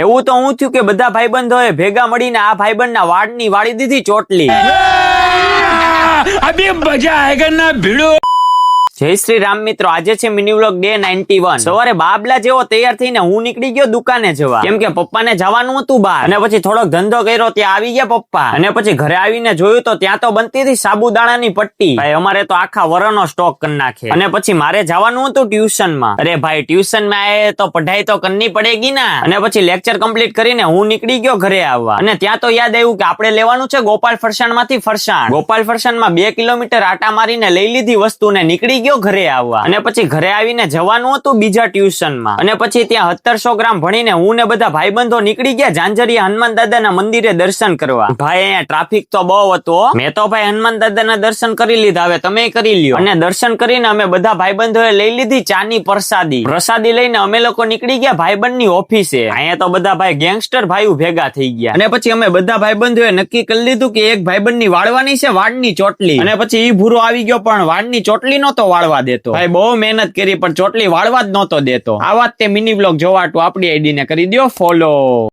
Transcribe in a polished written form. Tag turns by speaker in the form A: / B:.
A: એવું તો હું થયું કે બધા ભાઈબંધોએ ભેગા મળીને આ ભાઈબંધના વાળની વાળી દીધી ચોટલી.
B: अभी मजा आएगा ना भिड़ो.
A: જય શ્રી રામ મિત્રો, આજે છે મિની વ્લોગ ડે 91. સવારે બાબલા જેવો તૈયાર થઈને હું નીકળી ગયો દુકાને જવા, કેમ કે પપ્પાને જવાનું હતું બહાર. અને પછી થોડોક ધંધો કર્યો, ત્યાં આવી ગયા પપ્પા. અને પછી ઘરે આવીને જોયું તો ત્યાં તો બનતી હતી સાબુદાણાની પટ્ટી. ભાઈ અમારે તો આખા વરનો સ્ટોક કરી નાખે. અને પછી મારે જવાનું હતું ટ્યુશનમાં. અરે ભાઈ ટ્યુશનમાં આયે તો પઢાઈ તો કરની પડેગી ના. અને પછી લેક્ચર કમ્પ્લીટ કરીને હું નીકળી ગયો ઘરે આવવા. અને ત્યાં તો યાદ આવ્યું કે આપણે લેવાનું છે ગોપાલ ફરસાણ માંથી ફરસાણ. ગોપાલ ફરસાણમાં 2 કિલોમીટર આટા મારીને લઈ લીધી વસ્તુને નીકળી ગયો ઘરે આવવા. અને પછી ઘરે આવીને જવાનું હતું બીજા ટ્યુશનમાં. અને પછી ત્યાં 1700 ગ્રામ ભણીને હું ને બધા ભાઈબંધો નીકળી ગયા ઝાંઝરિયા હનુમાન દાદાના મંદિરે દર્શન કરવા. ભાઈ અહીંયા ટ્રાફિક તો બહુ હતો. મેં તો ભાઈ હનુમાન દાદાના દર્શન કરી લીધા, હવે તમે કરી લ્યો. અને દર્શન કરીને અમે બધા ભાઈબંધોએ લઈ લીધી ચાની પ્રસાદી. પ્રસાદી લઈને અમે લોકો નીકળી ગયા ભાઈબંધની ઓફિસે. અહીંયા તો બધા ભાઈ ગેંગસ્ટર ભાઈઓ ભેગા થઈ ગયા. અને પછી અમે બધા ભાઈબંધોએ નક્કી કરી લીધું કે એક ભાઈબંધની વાળવાની છે વાળની ચોટલી. અને પછી ઈ ભૂરો આવી ગયો પણ વાળની ચોટલી નહોતો વાળવા દેતો. ભાઈ બહુ મહેનત કરી પણ ચોટલી વાળવા જ નહોતો દેતો. આ વાત તે મિની વ્લોગ જોવા આપણી આઈડી ને કરી દો ફોલો.